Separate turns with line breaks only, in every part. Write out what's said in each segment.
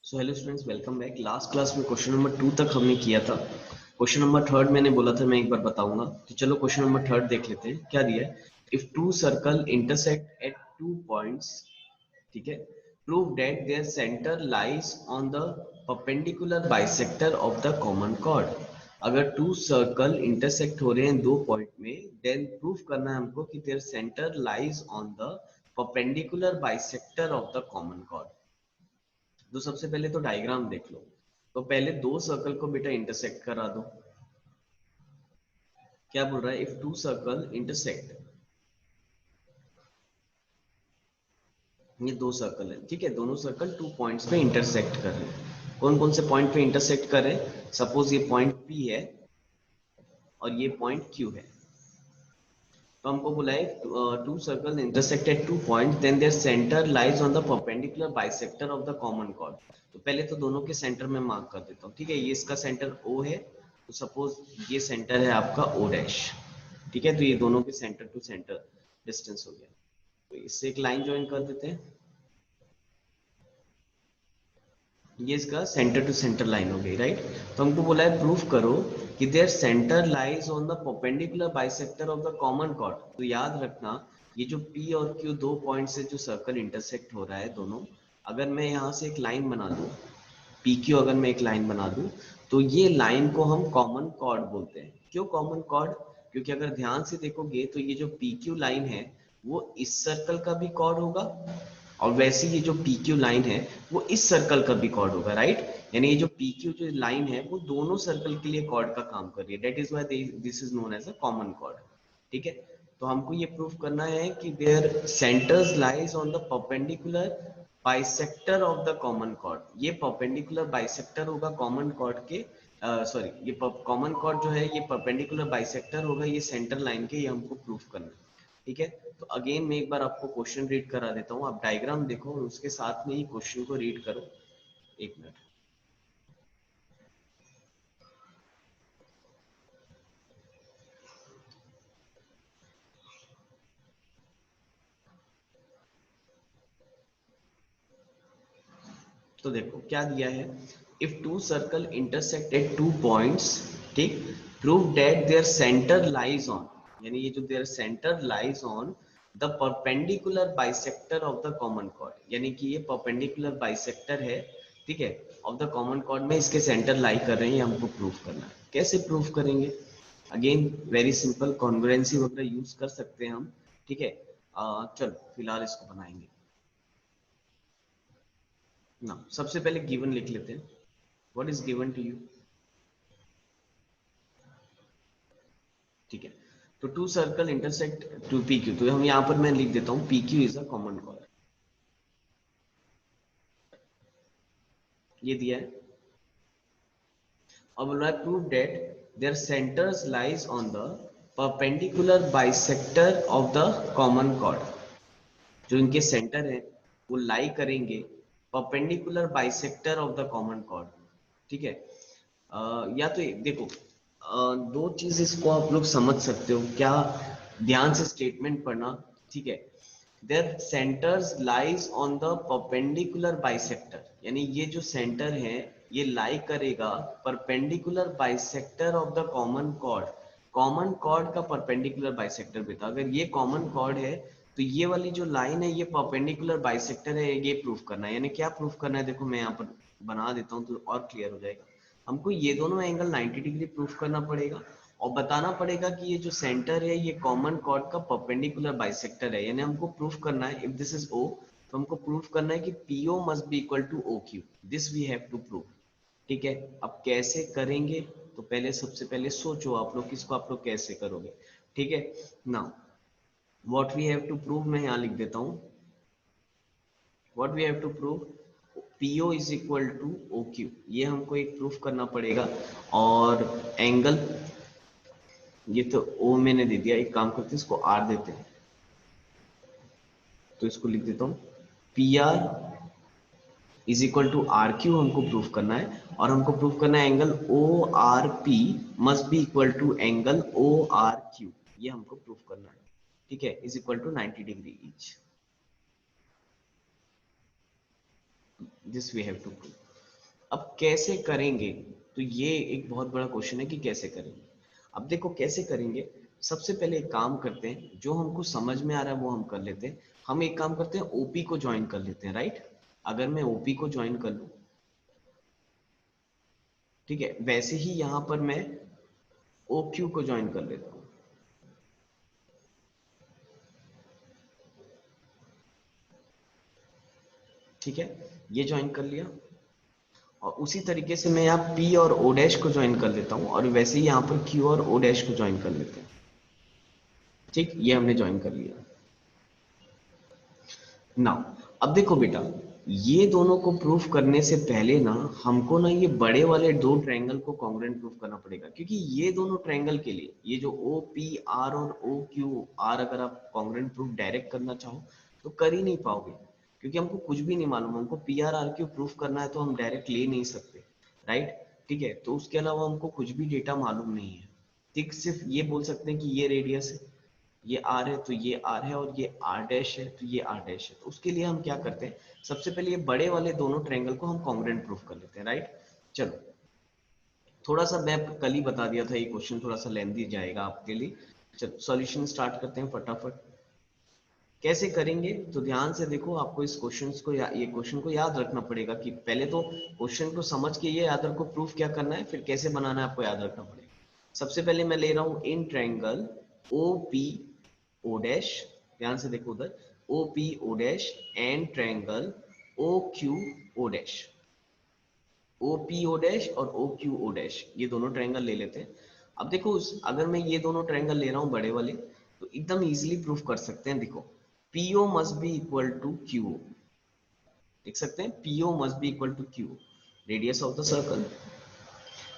So hello students, welcome back. Last class में question number 2 तक हमने किया था। क्वेश्चन नंबर 3 मैंने बोला था मैं एक बार बताऊंगा, तो चलो क्वेश्चन नंबर 3 देख लेते हैं। क्या दिया है? If two circle intersect at 2 points, ठीक है, prove that their centre lies on the perpendicular bisector of the common chord. अगर टू सर्कल इंटरसेक्ट हो रहे हैं दो पॉइंट में, देन प्रूव करना है हमको कि their centre lies on the perpendicular bisector of the common chord. तो सबसे पहले तो डायग्राम देख लो। तो पहले दो सर्कल को बेटा इंटरसेक्ट करा दो। क्या बोल रहा है? इफ टू सर्कल इंटरसेक्ट, ये दो सर्कल है, ठीक है, दोनों सर्कल 2 पॉइंट्स पे इंटरसेक्ट कर रहे हैं। कौन कौन से पॉइंट पे इंटरसेक्ट कर रहे हैं? सपोज ये पॉइंट P है और ये पॉइंट Q है। तो हमको बोला है two circle intersect at 2 point, then their centre lies on the perpendicular bisector of the common chord. तो पहले तो दोनों के सेंटर में मार्क कर देता हूँ, ठीक है। ये इसका सेंटर O है, तो सपोज ये सेंटर है आपका O डैश, ठीक है। तो ये दोनों के सेंटर टू सेंटर डिस्टेंस हो गया। तो इससे एक लाइन ज्वाइन कर देते हैं। ये इसका सेंटर टू सेंटर लाइन हो गई, राइट। तो हमको बोला है प्रूफ करो कि their centre lies on the perpendicular bisector of the common chord. तो याद रखना, ये जो P और Q दो पॉइंट से जो सर्कल इंटरसेक्ट हो रहा है दोनों, अगर मैं यहाँ से एक लाइन बना दूं, PQ अगर मैं एक लाइन बना दूं, तो ये लाइन को हम कॉमन कॉर्ड बोलते हैं। क्यों कॉमन कॉर्ड? क्योंकि अगर ध्यान से देखोगे तो ये जो PQ लाइन है वो इस सर्कल का भी कॉर्ड होगा, और वैसे ये जो PQ लाइन है वो इस सर्कल का भी कॉर्ड होगा, राइट। यानी ये जो PQ जो लाइन है वो दोनों सर्कल के लिए कॉर्ड का काम कर रही है। That is why this is known as a common chord, ठीक है। तो हमको ये प्रूफ करना है कि their centres lies on the perpendicular bisector of the common chord. ये परपेंडिकुलर बाइसेक्टर होगा कॉमन कॉर्ड के, सॉरी, ये कॉमन कॉर्ड जो है ये परपेंडिकुलर बाइसेक्टर होगा ये सेंटर लाइन के। ये हमको प्रूफ करना है, ठीक है। तो अगेन मैं एक बार आपको क्वेश्चन रीड करा देता हूँ, आप डायग्राम देखो और उसके साथ में ही क्वेश्चन को रीड करो। एक मिनट। तो देखो क्या दिया है। If two circle intersect at 2 points, ठीक, prove that their centre lies on, यानी ये जो their centre lies on the perpendicular bisector of the common chord, यानी कि ये परपेंडिकुलर बाइसेक्टर है, ठीक है, ऑफ द कॉमन कॉर्ड में इसके सेंटर लाई कर रहे हैं। ये हमको प्रूफ करना है। कैसे प्रूफ करेंगे? अगेन वेरी सिंपल, कॉन्ग्रुएंसी वगैरह यूज कर सकते हैं हम, ठीक है। चलो फिलहाल इसको बनाएंगे ना। सबसे पहले गिवन लिख लेते हैं। What is given to you? ठीक है। तो two circle intersect to PQ, तो हम यहाँ पर मैं लिख देता हूँ PQ is a common chord, ये दिया है। अब बोल रहा है prove that there centres lies on the perpendicular bisector of the common chord. जो इनके सेंटर है वो लाई करेंगे perpendicular bisector of the common chord, ठीक है। या तो देखो, दो चीज इसको आप लोग समझ सकते हो क्या, ध्यान से स्टेटमेंट पढ़ना, ठीक है। There centres lies on the perpendicular bisector, यानी ये जो सेंटर है ये लाई करेगा perpendicular bisector of the common cord. Common chord का परपेंडिकुलर बाइसेक्टर बेटा, अगर ये कॉमन कॉर्ड है तो ये वाली जो लाइन है ये परपेंडिकुलर बाइसेक्टर है, ये प्रूफ करना है। यानी क्या प्रूफ करना है? देखो मैं यहाँ पर बना देता हूँ तो और क्लियर हो जाएगा। हमको ये दोनों एंगल 90 डिग्री प्रूफ करना पड़ेगा और बताना पड़ेगा कि ये जो सेंटर है ये कॉमन कॉर्ड का परपेंडिकुलर बाइसेक्टर है। यानी हमको प्रूफ करना है, इफ दिस इज O, तो हमको प्रूफ करना है कि PO must be equal to OQ। This we have to prove, ठीक है। अब कैसे करेंगे? तो पहले सबसे पहले सोचो आप लोग किसको आप लोग कैसे करोगे, ठीक है ना। What we have to prove, मैं यहाँ लिख देता हूँ। What we have to prove, PO is equal to OQ, ये हमको एक प्रूफ करना पड़ेगा। और एंगल, ये तो O मैंने दे दिया, एक काम करते हैं इसको R देते हैं, तो इसको लिख देता हूँ PR is equal to RQ हमको प्रूफ करना है। और हमको प्रूफ करना है angle ORP must be equal to angle ORQ, ये हमको प्रूफ करना है, ठीक है, is equal to 90 degree each. This we have to prove. अब कैसे करेंगे, तो ये एक बहुत बड़ा क्वेश्चन है कि कैसे करेंगे। अब देखो कैसे करेंगे, सबसे पहले एक काम करते हैं, जो हमको समझ में आ रहा है वो हम कर लेते हैं। हम एक काम करते हैं, ओपी को ज्वाइन कर लेते हैं, राइट। अगर मैं ओपी को ज्वाइन कर लूं, ठीक है, वैसे ही यहां पर मैं ओ क्यू को ज्वाइन कर लेता हूं। ठीक है, ये ज्वाइन कर लिया। और उसी तरीके से मैं यहाँ पी और ओ डैश को ज्वाइन कर लेता हूँ, और वैसे ही यहाँ पर क्यू और ओ डैश को ज्वाइन कर लेते हैं। ठीक, ये हमने ज्वाइन कर लिया। नाउ अब देखो बेटा, ये दोनों को प्रूफ करने से पहले ना हमको ना ये बड़े वाले दो ट्रायंगल को कॉन्ग्रुएंट प्रूफ करना पड़ेगा, क्योंकि ये दोनों ट्रायंगल के लिए ये जो ओ पी आर और ओ क्यू आर अगर आप कॉन्ग्रुएंट प्रूफ डायरेक्ट करना चाहो तो कर ही नहीं पाओगे, क्योंकि हमको कुछ भी नहीं मालूम। हमको P R R Q proof करना है तो हम डायरेक्ट ले नहीं सकते, राइट। ठीक है, तो उसके अलावा हमको कुछ भी डेटा मालूम नहीं है। ठीक, सिर्फ ये बोल सकते हैं कि ये रेडियस है, ये आर है तो ये आर है, और ये आर डैश है तो ये आर डैश है। तो उसके लिए हम क्या करते हैं, सबसे पहले ये बड़े वाले दोनों ट्रायंगल को हम कॉन्ग्रुएंट प्रूफ कर लेते हैं, राइट। चलो, थोड़ा सा मैं कल ही बता दिया था, ये क्वेश्चन थोड़ा सा लेंथी जाएगा आपके लिए। चलो सॉल्यूशन स्टार्ट करते हैं फटाफट। कैसे करेंगे, तो ध्यान से देखो, आपको इस क्वेश्चन को ये क्वेश्चन को याद रखना पड़ेगा कि पहले तो क्वेश्चन को समझ के ये याद रखो प्रूफ क्या करना है, फिर कैसे बनाना है आपको याद रखना पड़ेगा। सबसे पहले मैं ले रहा हूं in triangle O P O dash, ध्यान से देखो उधर, O P O dash and triangle O Q O dash. O P O dash और ओ क्यू ओ डैश, ये दोनों ट्रायंगल ले लेते हैं। अब देखो अगर मैं ये दोनों ट्रायंगल ले रहा हूँ बड़े वाले, तो एकदम इजीली प्रूफ कर सकते हैं। देखो PO must be equal to Q, लिख सकते हैं PO must be equal to Q, radius of the circle,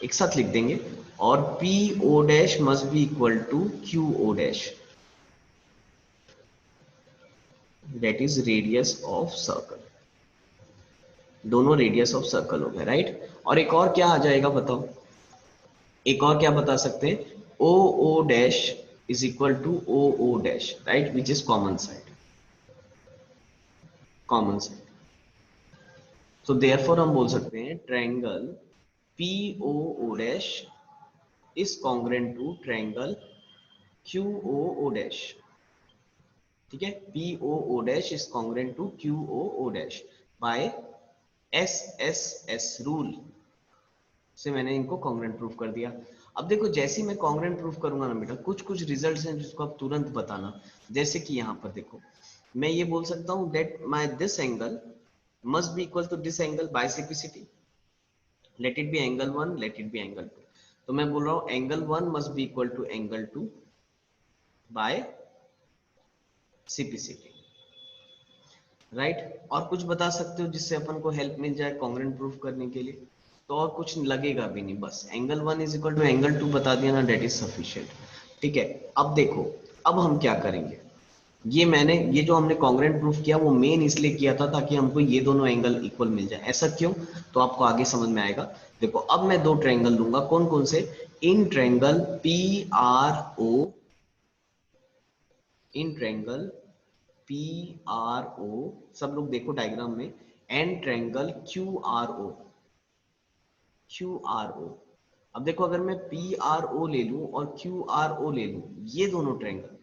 एक साथ लिख देंगे। और P O dash must be equal to Q O dash, that is radius of circle. दोनों radius of circle हो गए, राइट। और एक और क्या आ जाएगा बताओ, एक और क्या बता सकते हैं, O O dash is equal to O O dash, right, which is common side, common side. तो देयरफॉर हम बोल सकते हैं triangle P O O dash is congruent to triangle Q O O dash. ठीक है, P O O dash is congruent to Q O O dash by S S S rule से मैंने इनको कॉन्ग्रुएंट प्रूफ कर दिया। अब देखो जैसे ही मैं कॉन्ग्रुएंट प्रूफ करूंगा ना बेटा, कुछ कुछ रिजल्ट्स हैं जिसको आप तुरंत बताना। जैसे कि यहाँ पर देखो, मैं ये बोल सकता हूँ that my this angle must be equal to this angle by simplicity, let it be angle one, let it be angle two. तो मैं बोल रहा हूँ angle one must be equal to angle two by simplicity, right. और कुछ बता सकते हो जिससे अपन को हेल्प मिल जाए कॉन्ग्रुएंट प्रूफ करने के लिए, तो और कुछ लगेगा भी नहीं, बस angle one is equal to angle two बता दिया ना, डेट इज सफिशिएंट। ठीक है, अब देखो, अब हम क्या करेंगे, ये जो हमने कॉन्ग्रुएंट प्रूफ किया वो मेन इसलिए किया था ताकि हमको ये दोनों एंगल इक्वल मिल जाए। ऐसा क्यों, तो आपको आगे समझ में आएगा। देखो अब मैं दो ट्रायंगल लूंगा, कौन कौन से, in triangle P R O, in triangle P R O, सब लोग देखो डायग्राम में, and triangle Q R O, Q R O. अब देखो अगर मैं पी आर ओ ले लूं और क्यू आर ओ ले लूं, ये दोनों ट्रायंगल,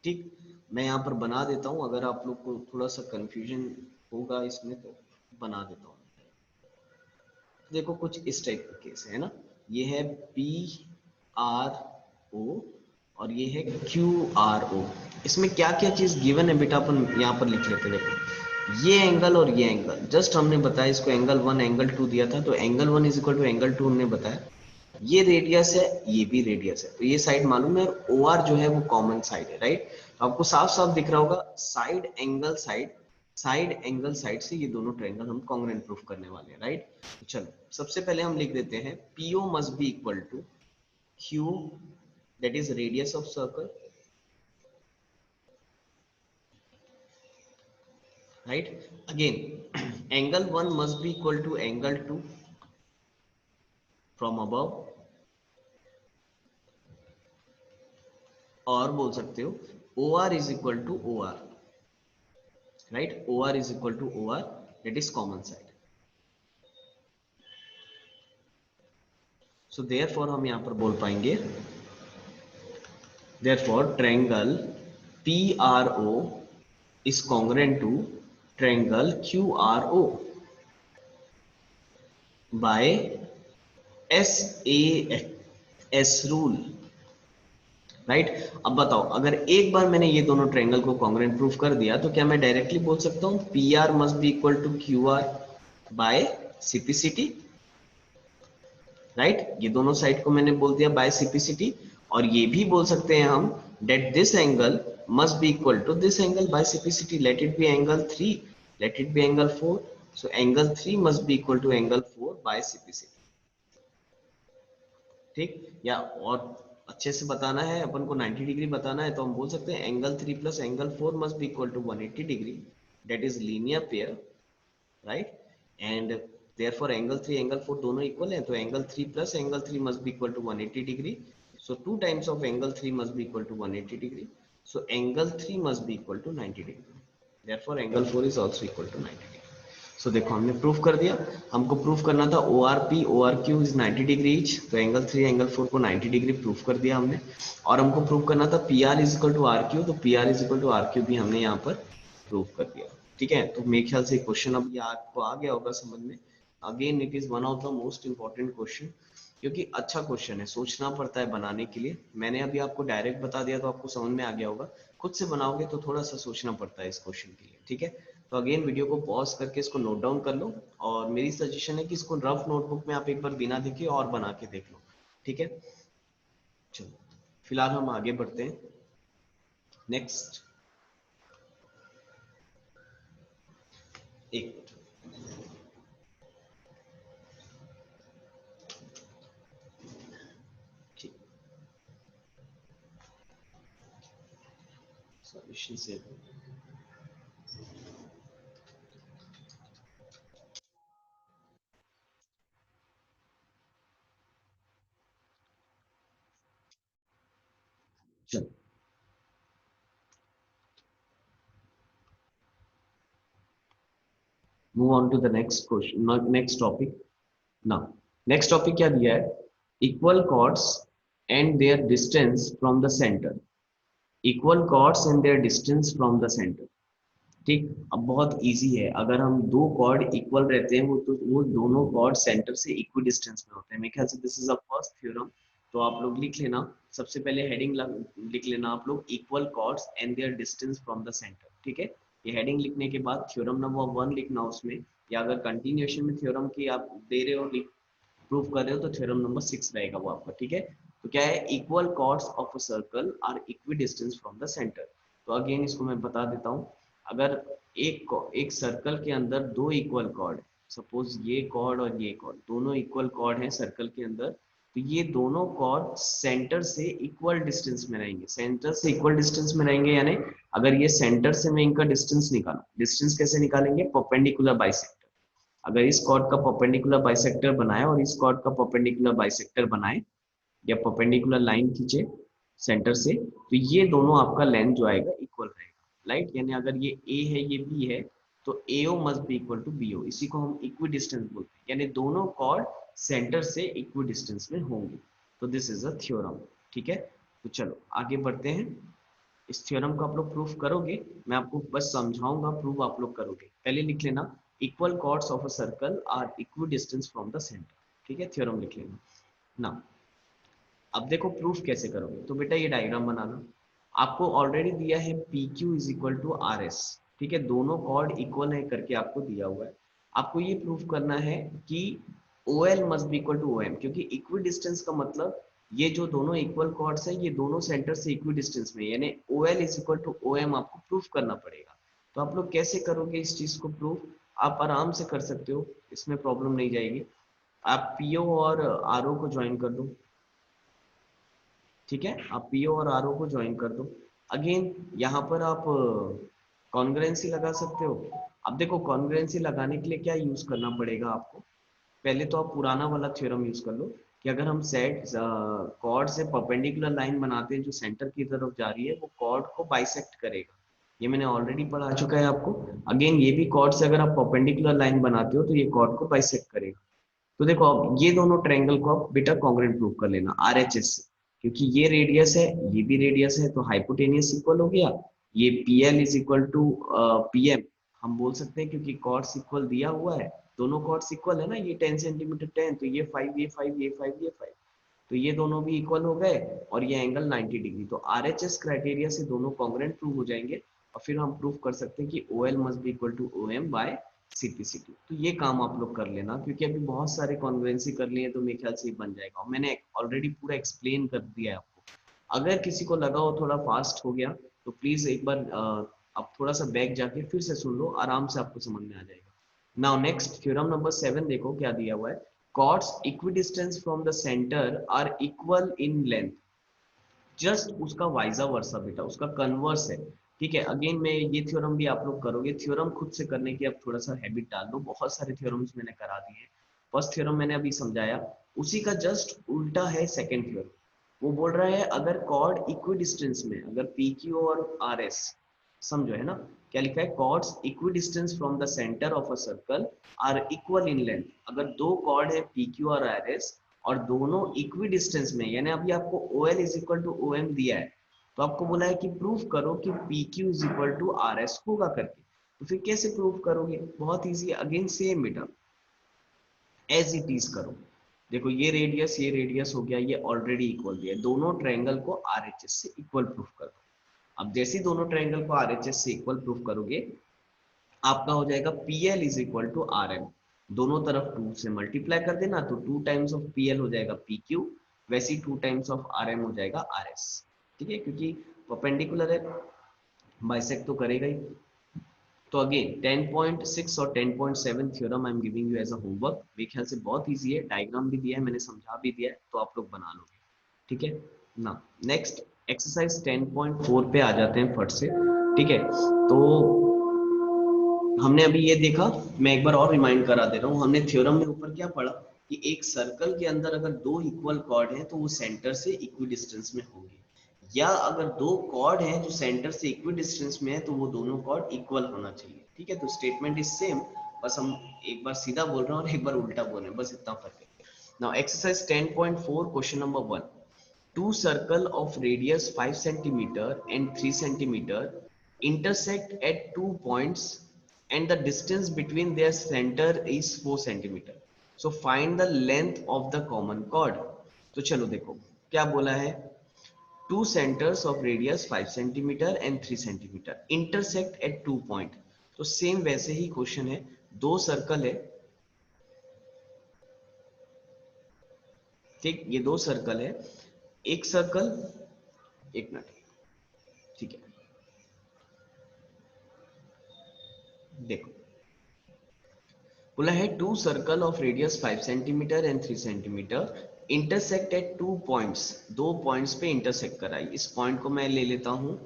ठीक, मैं यहाँ पर बना देता हूं, अगर आप लोग को थोड़ा सा कंफ्यूजन होगा इसमें तो बना देता हूँ। देखो कुछ इस टाइप का केस है ना, ये है पी आर ओ और ये है क्यू आर ओ। इसमें क्या क्या चीज गिवन है बेटा, अपन यहाँ पर लिख लेते हैं। देखो ये एंगल और ये एंगल, जस्ट हमने बताया इसको एंगल वन एंगल टू दिया था, तो angle one is equal to angle two हमने बताया। ये रेडियस है, ये भी रेडियस है, तो ये साइड मालूम है, और ओ आर जो है वो कॉमन साइड है, राइट। तो आपको साफ साफ दिख रहा होगा side angle side, side angle side से ये दोनों ट्रायंगल हम कॉन्ग्रुएंट प्रूफ करने वाले हैं, राइट। तो चलो सबसे पहले हम लिख देते हैं PO must be equal to Q, that is radius of circle, right. Again angle one must be equal to angle two from above, और बोल सकते हो O R is equal to O R, right, O R is equal to O R, that is common side. So therefore हम यहाँ पर बोल पाएंगे therefore triangle PRO is congruent to triangle QRO by SAS rule, right अब बताओ, अगर एक बार मैंने ये दोनों ट्रायंगल को कॉन्ग्रुएंट प्रूफ कर दिया तो क्या मैं डायरेक्टली बोल सकता हूँ PR must be equal to QR by CPCT, right. ये दोनों साइड को मैंने बोल दिया बाय CPCT, और ये भी बोल सकते हैं हम that this angle must be equal to this angle by CPCT, let it be angle 3, let it be angle 4, so angle 3 must be equal to angle 4 by CPCT, ठीक। या और अच्छे से बताना है अपन को 90 डिग्री बताना है तो हम बोल सकते हैं angle 3 plus angle 4 must be equal to 180 degree, that is linear pair, right. And therefore angle 3 angle 4 दोनों इक्वल हैं, तो angle 3 plus angle 3 must be equal to 180 degree, so 2 times of angle 3 must be equal to 180 degree, so angle 3 must be equal to 90 degree, therefore angle 4 is also equal to 90 degree। सो देखो हमने proof कर दिया, हमको proof करना था ORP ORQ is 90 degree each, तो angle 3 angle 4 को 90 degree proof कर दिया हमने, और हमको प्रूफ करना था PR is equal to RQ, तो PR is equal to RQ भी हमने यहाँ पर प्रूफ कर दिया, ठीक है। तो मेरे ख्याल से क्वेश्चन अब ये आपको आ गया होगा समझ में। Again it is one of the most important question, क्योंकि अच्छा क्वेश्चन है, सोचना पड़ता है बनाने के लिए। मैंने अभी आपको डायरेक्ट बता दिया तो आपको समझ में आ गया होगा, खुद से बनाओगे तो थोड़ा सा सोचना पड़ता है इस क्वेश्चन के लिए, ठीक है। तो अगेन वीडियो को पॉज करके इसको नोट डाउन कर लो, और मेरी सजेशन है कि इसको रफ नोटबुक में आप एक बार बिना देखे और बना के देख लो, ठीक है। चलो फिलहाल हम आगे बढ़ते हैं। नेक्स्ट, एक मिनट, ठीक, सॉल्यूशन से चलो move on to the next question, next topic. Now next topic क्या दिया है, equal chords and their distance from the centre, equal chords and their distance from the centre, ठीक। अब बहुत इजी है, अगर हम दो कॉर्ड इक्वल रहते हैं वो तो वो दोनों कॉर्ड सेंटर से इक्वी डिस्टेंस में होते हैं। मेरे ख्याल से this is a first theorem, तो आप लोग लिख लेना, सबसे पहले हेडिंग लिख लेना आप लोग, equal chords and their distance from the centre, ठीक है। ये हेडिंग लिखने के बाद थ्योरम नंबर 1 लिखना उसमें, या अगर कंटिन्यूएशन में थ्योरम की आप दे रहे हो प्रूफ कर रहे हो तो थ्योरम नंबर 6 रहेगा वो आपका, ठीक है। तो क्या है, equal chords of a circle are equi distance from the centre. तो अगेन इसको मैं बता देता हूँ, अगर एक सर्कल के अंदर दो इक्वल कॉर्ड, सपोज ये कॉर्ड और ये कॉर्ड दोनों इक्वल कॉर्ड है सर्कल के अंदर, तो ये दोनों कॉर्ड सेंटर से इक्वल डिस्टेंस में रहेंगे, सेंटर से इक्वल डिस्टेंस में रहेंगे, यानी अगर ये सेंटर से मैं इनका डिस्टेंस निकालूं, डिस्टेंस कैसे निकालेंगे, परपेंडिकुलर बाइसेक्टर, अगर इस कॉर्ड का परपेंडिकुलर बाइसेक्टर बनाए और इस कॉर्ड का परपेंडिकुलर बाइसेक्टर बनाए, या परपेंडिकुलर लाइन खींचे सेंटर से, तो ये दोनों आपका लेंथ जो आएगा इक्वल रहेगा, राइट। यानी अगर ये ए है ये बी है, तो AO must be equal to BO, इसी को हम इक्वी डिस्टेंस बोलते हैं, यानी दोनों कॉर्ड सेंटर से इक्वी डिस्टेंस में होंगे, तो दिस इज अ थ्योरम, ठीक है। तो चलो आगे बढ़ते हैं, इस थ्योरम को आप लोग प्रूफ करोगे, मैं आपको बस समझाऊंगा, प्रूफ आप लोग करोगे। पहले लिख लेना, equal chords of a circle are equi distance from the centre, ठीक है, थ्योरम लिख लेना ना। अब देखो प्रूफ कैसे करोगे, तो बेटा ये डायग्राम बनाना, आपको ऑलरेडी दिया है PQ is equal to RS, ठीक है, दोनों कॉर्ड इक्वल है करके आपको दिया हुआ है। आपको ये प्रूफ करना है कि OL must be equal to OM, क्योंकि इक्वी डिस्टेंस का मतलब ये जो दोनों इक्वल कॉर्ड्स हैं ये दोनों सेंटर से इक्वी डिस्टेंस में, यानी OL is equal to OM आपको प्रूफ करना पड़ेगा। तो आप लोग कैसे करोगे इस चीज को प्रूफ, आप आराम से कर सकते हो, इसमें प्रॉब्लम नहीं जाएगी। आप PO और RO को ज्वाइन कर दो, ठीक है, आप PO और RO को ज्वाइन कर दो। अगेन यहाँ पर आप कॉन्ग्रुएंसी लगा सकते हो। अब देखो कॉन्ग्रुएंसी लगाने के लिए क्या यूज करना पड़ेगा आपको, पहले तो आप पुराना वाला थ्योरम यूज कर लो, कि अगर हम सेट कॉर्ड से परपेंडिकुलर लाइन बनाते हैं जो सेंटर की तरफ जा रही है, वो कॉर्ड को बाइसेक्ट करेगा, ये मैंने ऑलरेडी पढ़ा चुका है आपको। अगेन ये भी कॉर्ड से अगर आप परपेंडिकुलर लाइन बनाते हो तो ये कॉर्ड को बाइसेक्ट करेगा, तो देखो अब ये दोनों ट्रायंगल को आप बेटा कॉन्ग्रुएंट प्रूव कर लेना आरएचएस से, क्योंकि ये रेडियस है ये भी रेडियस है, तो हाइपोटेनियस इक्वल हो गया। ये PL is equal to PM हम बोल सकते हैं, क्योंकि कॉर्ड्स इक्वल दिया हुआ है, दोनों कॉर्ड्स इक्वल है ना, ये 10 सेंटीमीटर 10, तो ये 5 ये 5 ये 5 ये 5, तो ये दोनों भी इक्वल हो गए और ये एंगल 90 डिग्री। तो आरएचएस क्राइटेरिया से दोनों कॉन्ग्रुएंट प्रूव हो जाएंगे और फिर हम प्रूव कर सकते हैं कि OL must be equal to OM by CP/CT। तो ये काम आप लोग कर लेना, क्योंकि अभी बहुत सारे कॉन्ग्रुएंसी कर लिए तो मेरे ख्याल से ये बन जाएगा, और मैंने ऑलरेडी पूरा एक्सप्लेन कर दिया है आपको। अगर किसी को लगा हो थोड़ा फास्ट हो गया तो प्लीज एक बार आप थोड़ा सा बैक जाके फिर से सुन लो, आराम से आपको समझ में आ जाएगा। नाउ नेक्स्ट थ्योरम नंबर 7 देखो क्या दिया हुआ है। chords equidistant from the center are equal in length, just उसका वाइजा वर्सा बेटा, उसका कन्वर्स है। ठीक है, अगेन मैं ये थ्योरम भी आप लोग करोगे, थ्योरम खुद से करने की अब थोड़ा सा हैबिट डाल दो, बहुत सारे थ्योरम्स मैंने करा दिए हैं। फर्स्ट थ्योरम मैंने अभी समझाया, उसी का जस्ट उल्टा है सेकंड थ्योरम। वो बोल रहा है अगर कॉर्ड इक्विडिस्टेंस में, अगर PQ और RS, समझो है ना, क्या लिखा है, chords equidistance from the centre of a circle are equal in length. अगर दो कॉर्ड है PQ और RS और दोनों इक्वी डिस्टेंस में, यानी अभी आपको OL is equal to OM दिया है, तो आपको बोला है कि प्रूफ करो कि PQ is equal to RS होगा करके। तो फिर कैसे प्रूफ करोगे, बहुत इजी है, अगेन सेम बेटा एज इट इज करो। देखो ये रेडियस हो गया, ये ऑलरेडी इक्वल दिया है, दोनों ट्रायंगल को RHS से इक्वल प्रूफ करो। अब जैसे ही दोनों ट्रायंगल को RHS से इक्वल प्रूफ करोगे, आपका हो जाएगा PL is equal to RM, दोनों तरफ 2 से मल्टीप्लाई कर देना, तो 2 टाइम्स ऑफ PL हो जाएगा PQ, वैसे ही 2 टाइम्स ऑफ RM हो जाएगा RS। ठीक है, क्योंकि परपेंडिकुलर है, बाइसेक्ट तो करेगा ही। तो अगेन 10.6 और 10.7 theorem I am giving you as a homework, मेरे ख्याल से बहुत इजी है, डायग्राम भी दिया है मैंने, समझा भी दिया है, तो आप लोग बना लोगे। ठीक है ना, नेक्स्ट एक्सरसाइज 10.4 पे आ जाते हैं फट से। ठीक है, तो हमने अभी ये देखा, मैं एक बार और रिमाइंड करा दे रहा हूँ, हमने थ्योरम में ऊपर क्या पढ़ा कि एक सर्कल के अंदर अगर दो इक्वल कॉर्ड हैं तो वो सेंटर से इक्वी डिस्टेंस में होंगे, या अगर दो कॉर्ड हैं जो सेंटर से इक्वी डिस्टेंस में है तो वो दोनों कॉर्ड इक्वल होना चाहिए। ठीक है, तो स्टेटमेंट इज सेम, बस हम एक बार सीधा बोल रहे हैं और एक बार उल्टा बोल रहे हैं, बस इतना फर्क है। Now exercise 10.4 question number 1, two circle of radius 5 centimeter and 3 centimeter intersect at 2 points and the distance between their center is 4 centimeter. So find the length of the common chord. तो चलो देखो क्या बोला है, two centers of radius 5 centimeter and 3 centimeter intersect at 2 point। तो same वैसे ही question है, दो सर्कल है, ठीक, ये दो सर्कल है, एक सर्कल, एक मिनट, ठीक है, देखो बोला है two circle of radius 5 centimetre and 3 centimetre intersect at 2 points, दो पॉइंट्स पे इंटरसेक्ट कराई। इस पॉइंट को मैं ले लेता हूं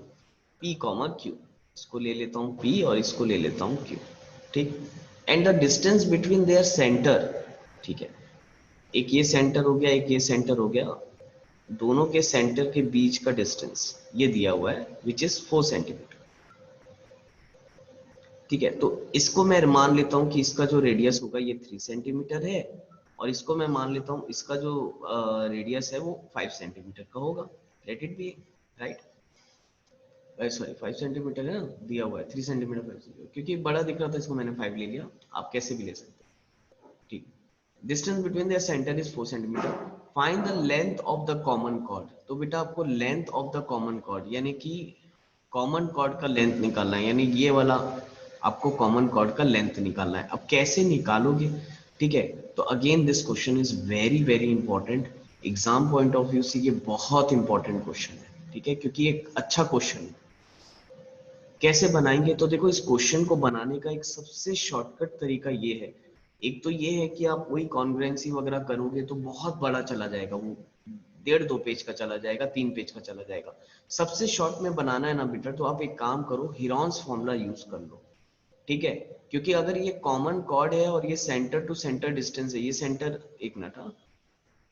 P कॉमा Q, इसको ले लेता हूं P और इसको ले लेता हूं Q। ठीक, and the distance between their centre, ठीक है, एक ये सेंटर हो गया एक ये सेंटर हो गया, दोनों के सेंटर के बीच का डिस्टेंस ये दिया हुआ है विच इज 4 सेंटीमीटर। ठीक है, तो इसको मैं मान लेता हूं कि इसका जो रेडियस होगा ये 3 सेंटीमीटर है, और इसको मैं मान लेता हूं इसका जो रेडियस है वो 5 सेंटीमीटर का होगा, late it B, right, sorry 5 centimetre है ना दिया हुआ है, 3 सेंटीमीटर 5 सेंटीमीटर, क्योंकि बड़ा दिख रहा था इसको मैंने 5 ले लिया, आप कैसे भी ले सकते हो। ठीक, distance between their centre is 4 centimetre, find the length of the common chord. तो बेटा आपको length of the common chord यानी कि कॉमन कॉर्ड का लेंथ निकालना है, यानी ये वाला आपको कॉमन कॉर्ड का लेंथ निकालना है। अब कैसे निकालोगे, ठीक है, तो again this question is very very important, exam point of view से ये बहुत इंपॉर्टेंट क्वेश्चन है। ठीक है, क्योंकि एक अच्छा क्वेश्चन है। कैसे बनाएंगे, तो देखो इस क्वेश्चन को बनाने का एक सबसे शॉर्टकट तरीका ये है, एक तो ये है कि आप वही कॉन्ग्रुएंसी वगैरह करोगे तो बहुत बड़ा चला जाएगा, वो 1.5-2 पेज का चला जाएगा, 3 पेज का चला जाएगा। सबसे शॉर्ट में बनाना है ना बेटा, तो आप एक काम करो, हिरॉन्स फॉर्मूला यूज कर लो। ठीक है, क्योंकि अगर ये कॉमन कॉर्ड है और ये सेंटर टू सेंटर डिस्टेंस है, ये सेंटर, एक मिनट, हाँ,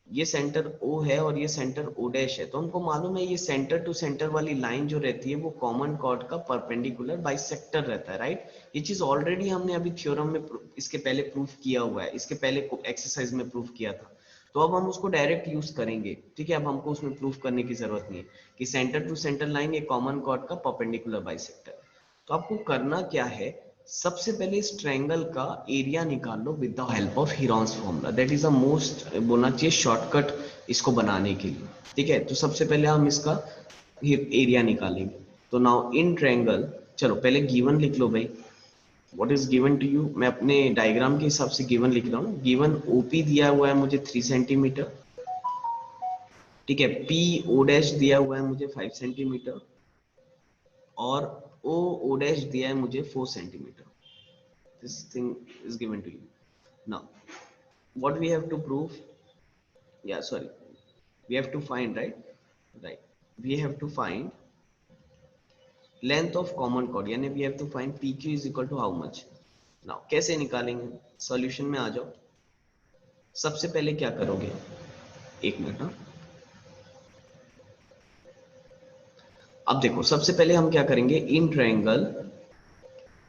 ये सेंटर O है और ये सेंटर O डैश है, तो हमको मालूम है ये सेंटर टू सेंटर वाली लाइन जो रहती है वो कॉमन कॉर्ड का परपेंडिकुलर बाइसेक्टर रहता है, राइट। ये चीज ऑलरेडी हमने अभी थ्योरम में इसके पहले प्रूफ किया हुआ है, इसके पहले एक्सरसाइज में प्रूफ किया था, तो अब हम उसको डायरेक्ट यूज करेंगे, ठीक है। अब हमको उसमें प्रूफ करने की जरूरत नहीं है कि सेंटर टू सेंटर लाइन ये कॉमन कॉर्ड का परपेंडिकुलर बाइसेक्टर है। तो आपको करना क्या है, सबसे पहले इस ट्रायंगल का एरिया निकाल लो with the help of Heron's formula, that is the most बोलना चाहिए शॉर्टकट इसको बनाने के लिए, ठीक है। तो सबसे पहले हम इसका एरिया निकालेंगे। तो नाउ इन ट्रायंगल, चलो पहले गिवन लिख लो भाई, what is given to you. मैं अपने डायग्राम के हिसाब से गिवन लिख रहा हूँ। गिवन ओपी दिया हुआ है मुझे 3 सेंटीमीटर, ठीक है। पी ओ डैश दिया हुआ है मुझे 5 सेंटीमीटर और ओ ओ डैश दिया है मुझे 4 centimetre. This thing is given to you. Now what we have to prove, yeah sorry, we have to find, right, we have to find length of common chord, यानी we have to find pq is equal to how much. Now कैसे निकालेंगे, solution में आ जाओ। सबसे पहले क्या करोगे, एक मिनट ना, अब देखो सबसे पहले हम क्या करेंगे, in triangle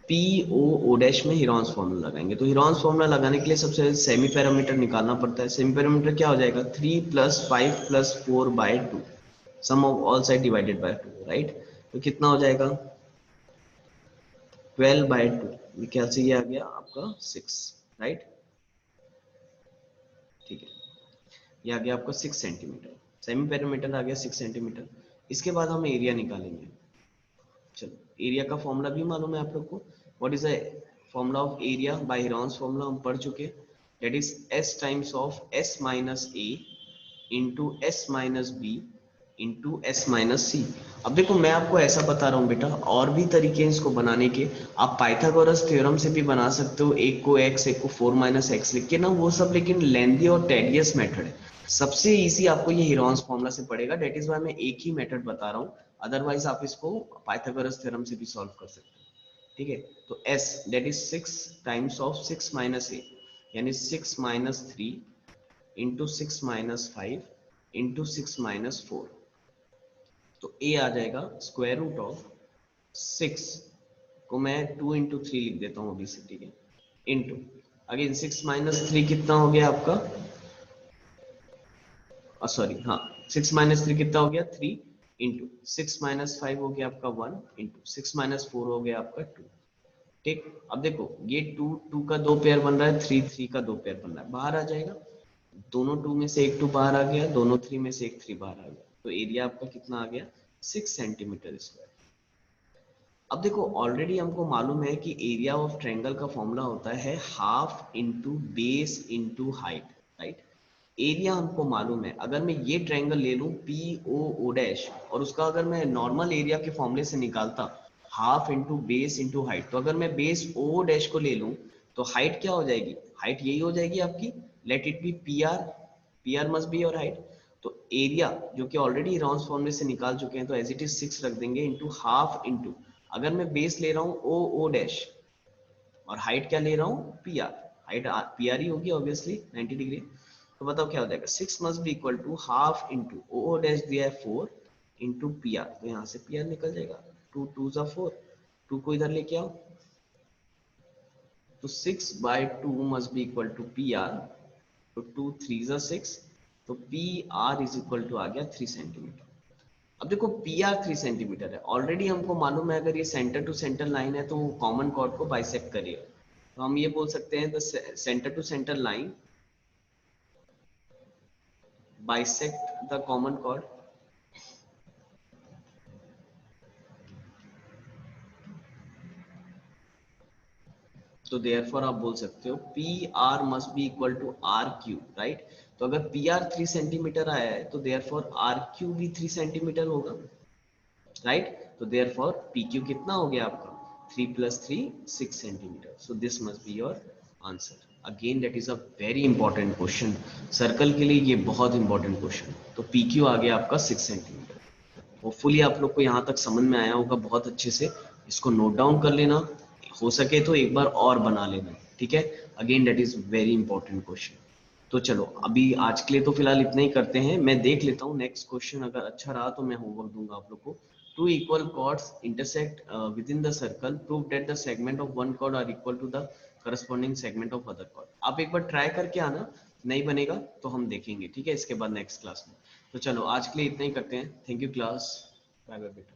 P O O dash में हीरोन्स फॉर्मूला लगाएंगे। तो हीरोन्स फॉर्मूला लगाने के लिए सबसे पहले सेमी पैरामीटर निकालना पड़ता है। सेमी पैरामीटर क्या हो जाएगा, 3 + 5 + 4/2, sum of all side divided by 2, right. तो कितना हो जाएगा 12/2, ये क्या से ये आ गया आपका 6, राइट, ठीक है। ये आ गया आपका 6 सेंटीमीटर, सेमी पैरामीटर आ गया 6 सेंटीमीटर। इसके बाद हम एरिया निकालेंगे। चलो एरिया का फॉर्मूला भी मालूम है आप लोग को, what is the formula of area bye Heron's formula, हम पढ़ चुके, that is s times of s minus a into s minus b into s minus c। अब देखो मैं आपको ऐसा बता रहा हूँ बेटा, और भी तरीके हैं इसको बनाने के, आप पाइथागोरस थ्योरम से भी बना सकते हो, एक को x एक को 4 - x लिख के ना, वो सब लेकिन लेंदी और टेडियस मेथड है। सबसे इजी आपको ये हीरोन्स फॉर्मूला से पड़ेगा, डेट इज वाई मैं एक ही मेथड बता रहा हूँ, अदरवाइज आप इसको पाइथागोरस थ्योरम से भी सॉल्व कर सकते हो, ठीक है। तो s that is 6 times of 6 minus a, यानी 6 minus 3 into 6 minus 5 into 6 minus 4। तो a आ जाएगा स्क्वायर रूट ऑफ 6 को मैं 2 इंटू 3 लिख देता हूँ अभी से, ठीक है, इंटू अगेन 6 माइनस 3 कितना हो गया आपका, सॉरी हाँ 6 माइनस 3 कितना हो गया 3 इंटू 6 माइनस 5 हो गया आपका 1 इंटू 6 माइनस 4 हो गया आपका 2, ठीक। अब देखो ये 2 2 का 2 पेयर बन रहा है, 3 3 का 2 पेयर बन रहा है, बाहर आ जाएगा, दोनों 2 में से एक 2 बाहर आ गया, दोनों 3 में से एक 3 बाहर आ गया, तो एरिया आपका कितना आ गया 6 सेंटीमीटर स्क्वायर। अब देखो ऑलरेडी हमको मालूम है कि एरिया ऑफ ट्रायंगल का फॉर्मूला होता है half into base into height, right. Area हमको मालूम है, अगर मैं ये ट्रायंगल ले लूं पी ओ ओ डैश, और उसका अगर मैं नॉर्मल एरिया के फॉर्मूले से निकालता half into base into height, तो अगर मैं बेस ओ डैश को ले लूं तो हाइट क्या हो जाएगी, हाइट यही हो जाएगी आपकी, late it B P R, P R must be your height. तो एरिया जो कि ऑलरेडी राउंड फॉर्मूले से निकाल चुके हैं, तो एज इट इज 6 रख देंगे इंटू हाफ इंटू, अगर मैं बेस ले रहा हूँ ओ ओ डैश और हाइट क्या ले रहा हूँ P R, height P R ही होगी ऑब्वियसली 90 डिग्री, तो बताओ क्या हो जाएगा 6 must be equal to half into O O dash दिया है 4 इंटू पी आर, तो यहाँ से पी आर निकल जाएगा 2 2 ज़ा 4, 2 को इधर लेके आओ, तो 6/2 must be equal to P R, तो 2 3 ज़ा 6, तो P R is equal to आ गया 3 सेंटीमीटर। अब देखो पी आर 3 सेंटीमीटर है, ऑलरेडी हमको मालूम है अगर ये सेंटर टू सेंटर लाइन है तो वो कॉमन कॉर्ड को बाइसेक्ट करेगा, तो हम ये बोल सकते हैं the centre to centre line bisect the common chord. तो देयरफॉर आप बोल सकते हो P R must be equal to R Q, right. तो अगर पी आर 3 सेंटीमीटर आया है तो देयरफॉर आर क्यू भी 3 सेंटीमीटर होगा, राइट। तो देयरफॉर पी क्यू कितना हो गया आपका 3 + 3 6 centimetre, so this must be your answer. Again that is a very important question, circle के लिए ये बहुत इंपॉर्टेंट क्वेश्चन। तो पी क्यू आ गया आपका 6 सेंटीमीटर। होपफुली आप लोग को यहाँ तक समझ में आया होगा बहुत अच्छे से, इसको नोट डाउन कर लेना, हो सके तो एक बार और बना लेना, ठीक है। Again that is very important question. तो चलो अभी आज के लिए तो फिलहाल इतना ही करते हैं, मैं देख लेता हूँ नेक्स्ट क्वेश्चन, अगर अच्छा रहा तो मैं होमवर्क दूंगा आप लोग को। Two equal chords intersect within the circle, prove that the segment of one chord are equal to the corresponding segment of other chord. आप एक बार ट्राई करके आना, नहीं बनेगा तो हम देखेंगे, ठीक है, इसके बाद नेक्स्ट क्लास में। तो चलो आज के लिए इतना ही करते हैं, thank you class, bye bye बेटा।